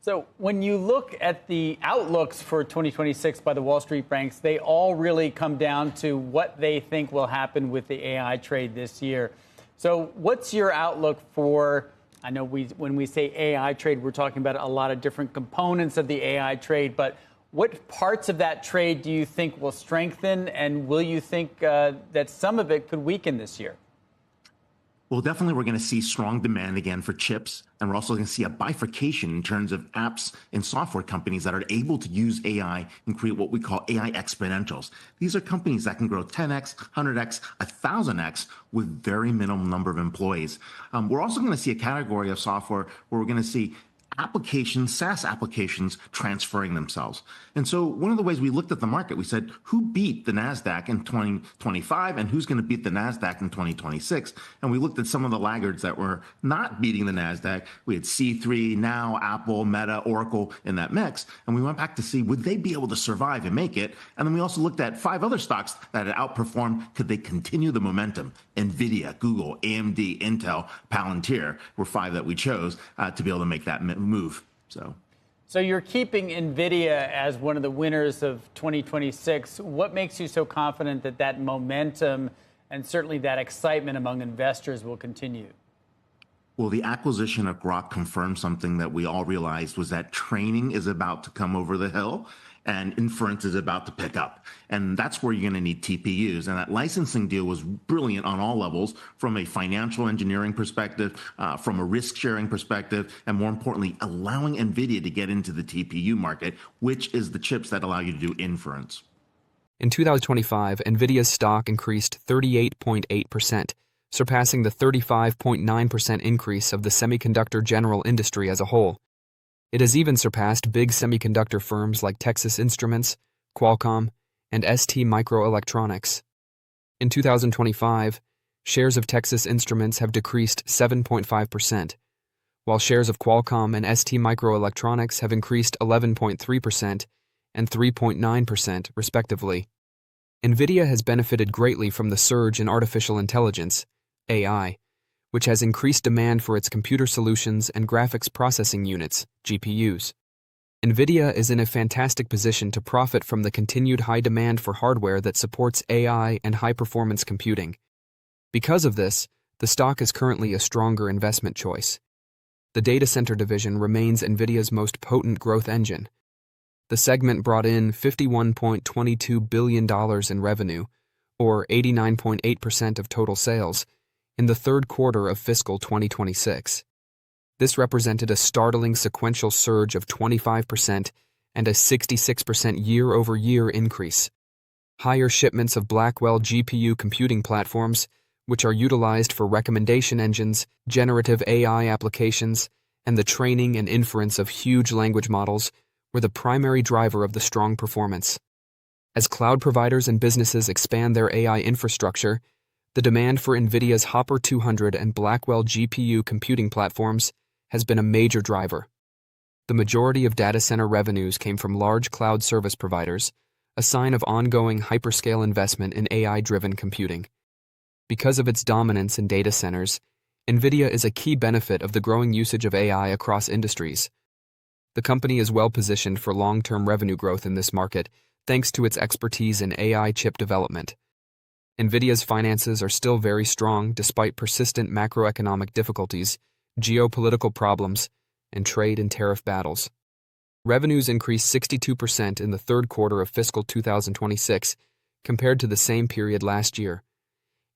So when you look at the outlooks for 2026 by the Wall Street banks, they all really come down to what they think will happen with the AI trade this year. So what's your outlook for, I know when we say AI trade, we're talking about a lot of different components of the AI trade, but what parts of that trade do you think will strengthen, and will you think that some of it could weaken this year? Well, definitely we're going to see strong demand again for chips, and we're also going to see a bifurcation in terms of apps and software companies that are able to use AI and create what we call AI exponentials. These are companies that can grow 10x, 100x, 1000x with very minimal number of employees. We're also going to see a category of software where we're going to see applications, SaaS applications transferring themselves. And so one of the ways we looked at the market, we said, who beat the NASDAQ in 2025 and who's going to beat the NASDAQ in 2026? And we looked at some of the laggards that were not beating the NASDAQ. We had C3, Now, Apple, Meta, Oracle in that mix. And we went back to see, would they be able to survive and make it? And then we also looked at 5 other stocks that had outperformed. Could they continue the momentum? Nvidia, Google, AMD, Intel, Palantir were 5 that we chose to be able to make that move. So you're keeping Nvidia as one of the winners of 2026. What makes you so confident that that momentum and certainly that excitement among investors will continue? Well, the acquisition of Grok confirmed something that we all realized, was that training is about to come over the hill and inference is about to pick up. And that's where you're going to need TPUs. And that licensing deal was brilliant on all levels, from a financial engineering perspective, from a risk sharing perspective, and more importantly, allowing Nvidia to get into the TPU market, which is the chips that allow you to do inference. In 2025, Nvidia's stock increased 38.8%, surpassing the 35.9% increase of the semiconductor general industry as a whole. It has even surpassed big semiconductor firms like Texas Instruments, Qualcomm, and ST Microelectronics. In 2025, shares of Texas Instruments have decreased 7.5%, while shares of Qualcomm and ST Microelectronics have increased 11.3% and 3.9%, respectively. Nvidia has benefited greatly from the surge in artificial intelligence, AI, which has increased demand for its computer solutions and graphics processing units, GPUs. Nvidia is in a fantastic position to profit from the continued high demand for hardware that supports AI and high-performance computing. Because of this, the stock is currently a stronger investment choice. The data center division remains Nvidia's most potent growth engine. The segment brought in $51.22 billion in revenue, or 89.8% of total sales, in the third quarter of fiscal 2026. This represented a startling sequential surge of 25% and a 66% year-over-year increase. Higher shipments of Blackwell GPU computing platforms, which are utilized for recommendation engines, generative AI applications, and the training and inference of huge language models, were the primary driver of the strong performance. As cloud providers and businesses expand their AI infrastructure, the demand for Nvidia's Hopper 200 and Blackwell GPU computing platforms has been a major driver. The majority of data center revenues came from large cloud service providers, a sign of ongoing hyperscale investment in AI-driven computing. Because of its dominance in data centers, Nvidia is a key benefit of the growing usage of AI across industries. The company is well positioned for long-term revenue growth in this market, thanks to its expertise in AI chip development. Nvidia's finances are still very strong despite persistent macroeconomic difficulties, geopolitical problems, and trade and tariff battles. Revenues increased 62% in the third quarter of fiscal 2026 compared to the same period last year,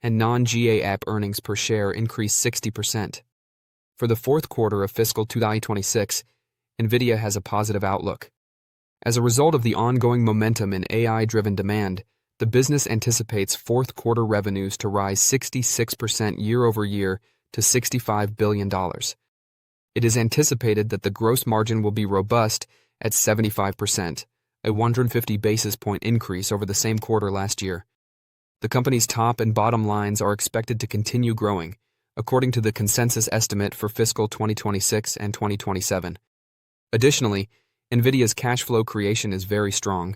and non-GAAP earnings per share increased 60%. For the fourth quarter of fiscal 2026, Nvidia has a positive outlook. As a result of the ongoing momentum in AI-driven demand, the business anticipates fourth quarter revenues to rise 66% year-over-year to $65 billion. It is anticipated that the gross margin will be robust at 75%, a 150 basis point increase over the same quarter last year. The company's top and bottom lines are expected to continue growing, according to the consensus estimate for fiscal 2026 and 2027. Additionally, Nvidia's cash flow creation is very strong.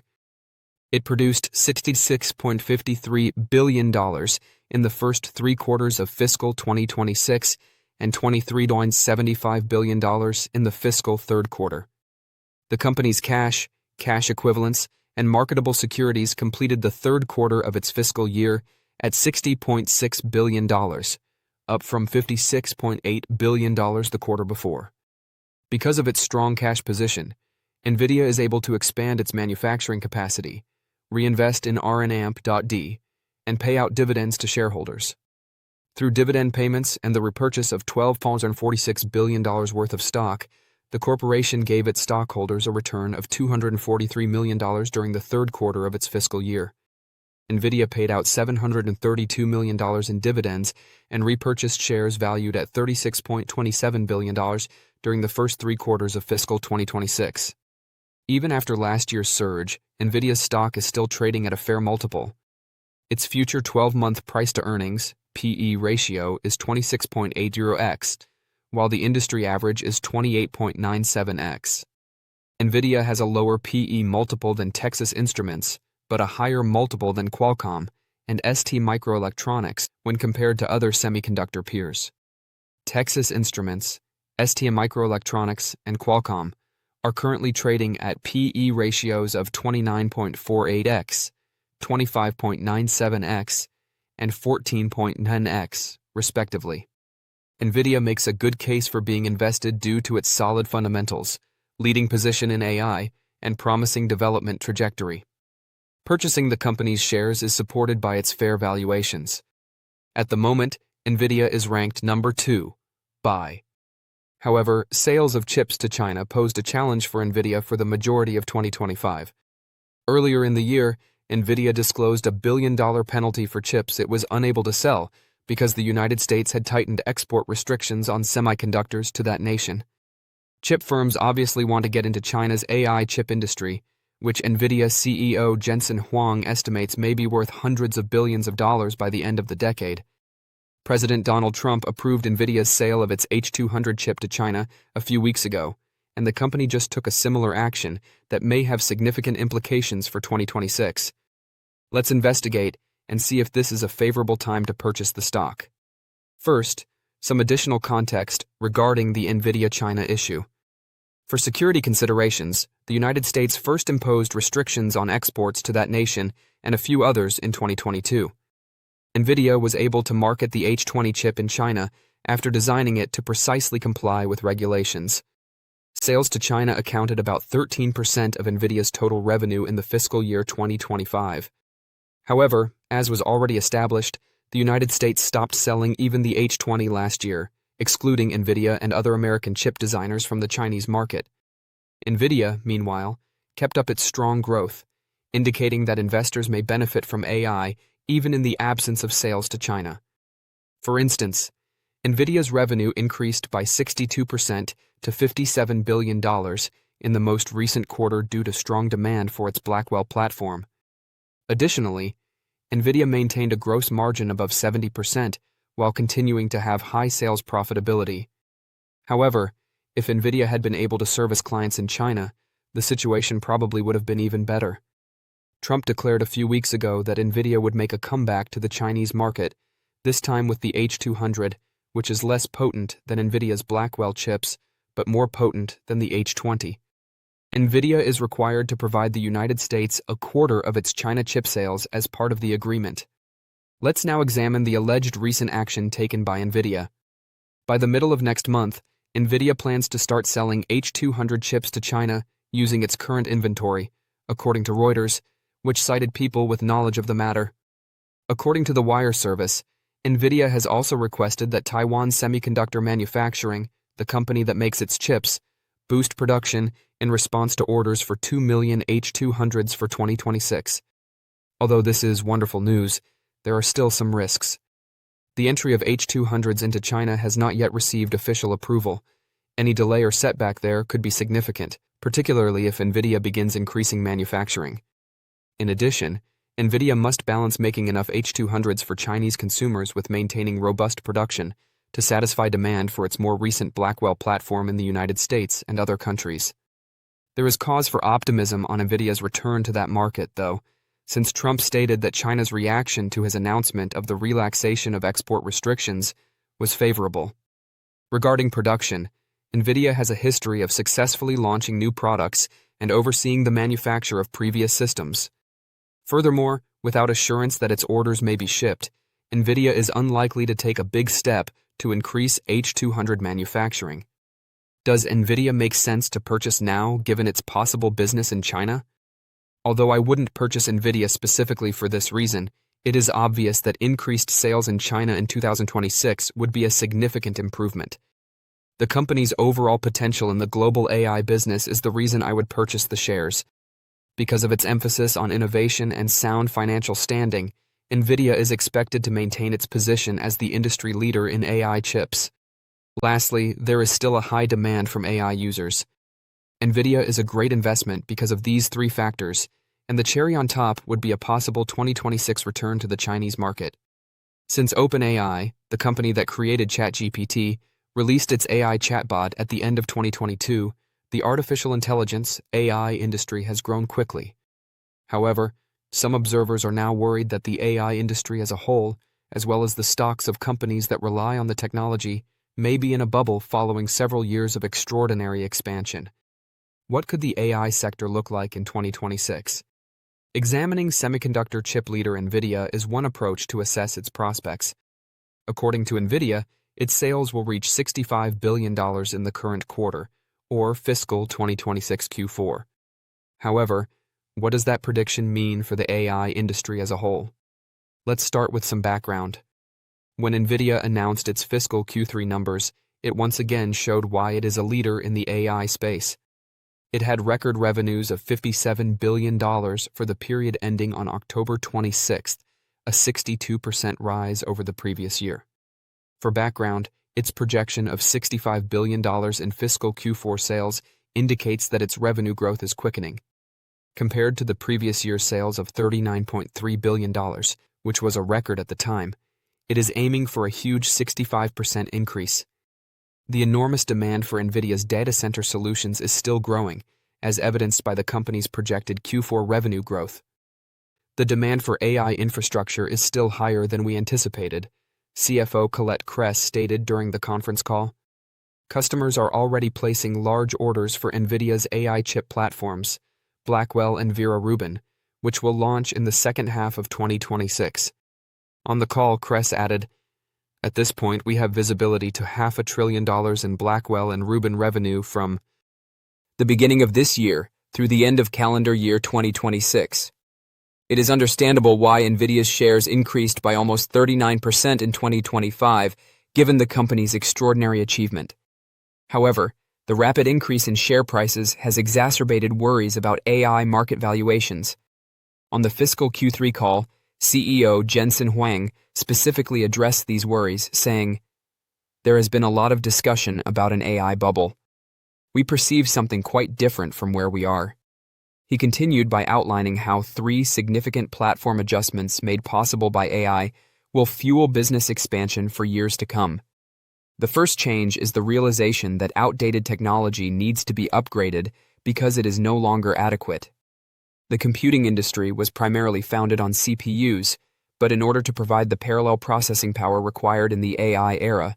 It produced $66.53 billion in the first 3 quarters of fiscal 2026 and $23.75 billion in the fiscal third quarter. The company's cash equivalents, and marketable securities completed the third quarter of its fiscal year at $60.6 billion, up from $56.8 billion the quarter before. Because of its strong cash position, Nvidia is able to expand its manufacturing capacity, reinvest in R&D, and pay out dividends to shareholders. Through dividend payments and the repurchase of $12.46 billion worth of stock, the corporation gave its stockholders a return of $243 million during the third quarter of its fiscal year. Nvidia paid out $732 million in dividends and repurchased shares valued at $36.27 billion during the first 3 quarters of fiscal 2026. Even after last year's surge, Nvidia's stock is still trading at a fair multiple. Its future 12-month price-to-earnings (PE) ratio is 26.80x, while the industry average is 28.97x. Nvidia has a lower PE multiple than Texas Instruments, but a higher multiple than Qualcomm and ST Microelectronics when compared to other semiconductor peers. Texas Instruments, ST Microelectronics, and Qualcomm are currently trading at PE ratios of 29.48x, 25.97x, and 14.9x, respectively. Nvidia makes a good case for being invested due to its solid fundamentals, leading position in AI, and promising development trajectory. Purchasing the company's shares is supported by its fair valuations. At the moment, Nvidia is ranked number 2, buy. However, sales of chips to China posed a challenge for Nvidia for the majority of 2025. Earlier in the year, Nvidia disclosed a $1 billion penalty for chips it was unable to sell because the United States had tightened export restrictions on semiconductors to that nation. Chip firms obviously want to get into China's AI chip industry, which Nvidia CEO Jensen Huang estimates may be worth hundreds of billions of dollars by the end of the decade. President Donald Trump approved Nvidia's sale of its H200 chip to China a few weeks ago, and the company just took a similar action that may have significant implications for 2026. Let's investigate and see if this is a favorable time to purchase the stock. First, some additional context regarding the Nvidia China issue. For security considerations, the United States first imposed restrictions on exports to that nation and a few others in 2022. Nvidia was able to market the H20 chip in China after designing it to precisely comply with regulations. Sales to China accounted about 13% of Nvidia's total revenue in the fiscal year 2025. However, as was already established, the United States stopped selling even the H20 last year, excluding Nvidia and other American chip designers from the Chinese market. Nvidia, meanwhile, kept up its strong growth, indicating that investors may benefit from AI even in the absence of sales to China. For instance, Nvidia's revenue increased by 62% to $57 billion in the most recent quarter due to strong demand for its Blackwell platform. Additionally, Nvidia maintained a gross margin above 70% while continuing to have high sales profitability. However, if Nvidia had been able to service clients in China, the situation probably would have been even better. Trump declared a few weeks ago that Nvidia would make a comeback to the Chinese market, this time with the H200, which is less potent than Nvidia's Blackwell chips, but more potent than the H20. Nvidia is required to provide the United States a quarter of its China chip sales as part of the agreement. Let's now examine the alleged recent action taken by Nvidia. By the middle of next month, Nvidia plans to start selling H200 chips to China using its current inventory, according to Reuters, which cited people with knowledge of the matter. According to the wire service, Nvidia has also requested that Taiwan Semiconductor Manufacturing, the company that makes its chips, boost production in response to orders for 2 million H200s for 2026. Although this is wonderful news, there are still some risks. The entry of H200s into China has not yet received official approval. Any delay or setback there could be significant, particularly if Nvidia begins increasing manufacturing. In addition, Nvidia must balance making enough H200s for Chinese consumers with maintaining robust production to satisfy demand for its more recent Blackwell platform in the United States and other countries. There is cause for optimism on Nvidia's return to that market, though, since Trump stated that China's reaction to his announcement of the relaxation of export restrictions was favorable. Regarding production, Nvidia has a history of successfully launching new products and overseeing the manufacture of previous systems. Furthermore, without assurance that its orders may be shipped, Nvidia is unlikely to take a big step to increase H200 manufacturing. Does Nvidia make sense to purchase now, given its possible business in China? Although I wouldn't purchase Nvidia specifically for this reason, it is obvious that increased sales in China in 2026 would be a significant improvement. The company's overall potential in the global AI business is the reason I would purchase the shares. Because of its emphasis on innovation and sound financial standing, Nvidia is expected to maintain its position as the industry leader in AI chips. Lastly, there is still a high demand from AI users. Nvidia is a great investment because of these three factors, and the cherry on top would be a possible 2026 return to the Chinese market. Since OpenAI, the company that created ChatGPT, released its AI chatbot at the end of 2022, the artificial intelligence AI industry has grown quickly. However, some observers are now worried that the AI industry as a whole, as well as the stocks of companies that rely on the technology, may be in a bubble following several years of extraordinary expansion. What could the AI sector look like in 2026? Examining semiconductor chip leader Nvidia is one approach to assess its prospects. According to Nvidia, its sales will reach $65 billion in the current quarter, or fiscal 2026 Q4. However, what does that prediction mean for the AI industry as a whole? Let's start with some background. When Nvidia announced its fiscal Q3 numbers, it once again showed why it is a leader in the AI space. It had record revenues of $57 billion for the period ending on October 26th, a 62% rise over the previous year. For background, its projection of $65 billion in fiscal Q4 sales indicates that its revenue growth is quickening. Compared to the previous year's sales of $39.3 billion, which was a record at the time, it is aiming for a huge 65% increase. The enormous demand for Nvidia's data center solutions is still growing, as evidenced by the company's projected Q4 revenue growth. The demand for AI infrastructure is still higher than we anticipated, CFO Colette Kress stated during the conference call. Customers are already placing large orders for Nvidia's AI chip platforms, Blackwell and Vera Rubin, which will launch in the second half of 2026. On the call, Kress added, "At this point, we have visibility to $500 billion in Blackwell and Rubin revenue from the beginning of this year through the end of calendar year 2026. It is understandable why Nvidia's shares increased by almost 39% in 2025, given the company's extraordinary achievement. However, the rapid increase in share prices has exacerbated worries about AI market valuations. On the fiscal Q3 call, CEO Jensen Huang specifically addressed these worries, saying, "There has been a lot of discussion about an AI bubble. We perceive something quite different from where we are." He continued by outlining how 3 significant platform adjustments made possible by AI will fuel business expansion for years to come. The first change is the realization that outdated technology needs to be upgraded because it is no longer adequate. The computing industry was primarily founded on CPUs, but in order to provide the parallel processing power required in the AI era,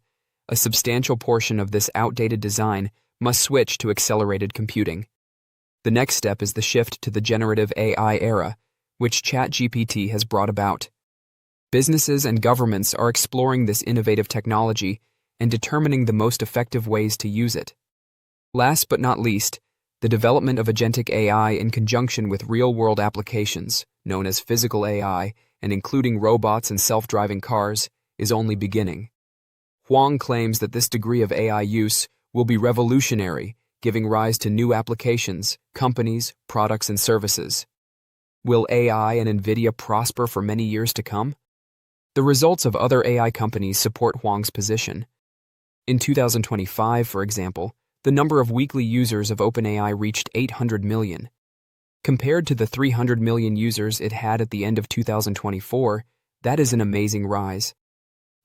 a substantial portion of this outdated design must switch to accelerated computing. The next step is the shift to the generative AI era, which ChatGPT has brought about. Businesses and governments are exploring this innovative technology and determining the most effective ways to use it. Last but not least, the development of agentic AI in conjunction with real-world applications, known as physical AI, and including robots and self-driving cars, is only beginning. Huang claims that this degree of AI use will be revolutionary, giving rise to new applications, companies, products, and services. Will AI and Nvidia prosper for many years to come? The results of other AI companies support Huang's position. In 2025, for example, the number of weekly users of OpenAI reached 800 million. Compared to the 300 million users it had at the end of 2024, that is an amazing rise.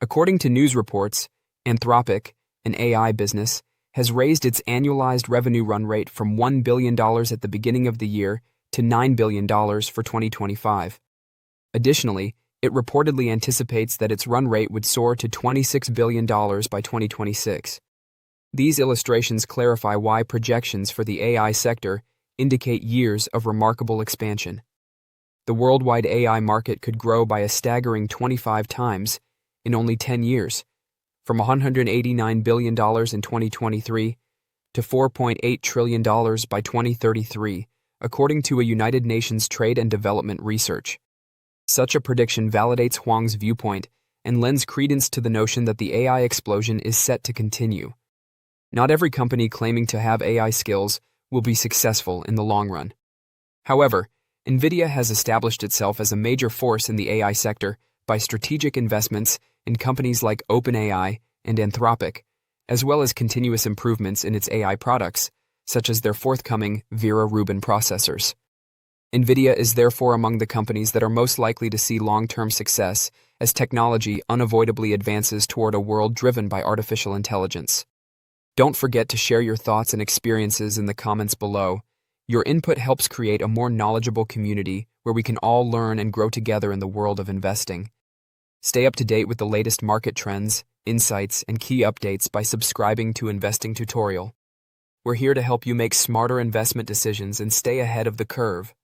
According to news reports, Anthropic, an AI business, has raised its annualized revenue run rate from $1 billion at the beginning of the year to $9 billion for 2025. Additionally, it reportedly anticipates that its run rate would soar to $26 billion by 2026. These illustrations clarify why projections for the AI sector, indicate years of remarkable expansion. The worldwide AI market could grow by a staggering 25 times in only 10 years, from $189 billion in 2023 to $4.8 trillion by 2033, according to a United Nations Trade and Development research. Such a prediction validates Huang's viewpoint and lends credence to the notion that the AI explosion is set to continue. Not every company claiming to have AI skills will be successful in the long run. However, Nvidia has established itself as a major force in the AI sector by strategic investments in companies like OpenAI and Anthropic, as well as continuous improvements in its AI products, such as their forthcoming Vera Rubin processors. Nvidia is therefore among the companies that are most likely to see long-term success as technology unavoidably advances toward a world driven by artificial intelligence. Don't forget to share your thoughts and experiences in the comments below. Your input helps create a more knowledgeable community where we can all learn and grow together in the world of investing. Stay up to date with the latest market trends, insights, and key updates by subscribing to Investing Tutorial. We're here to help you make smarter investment decisions and stay ahead of the curve.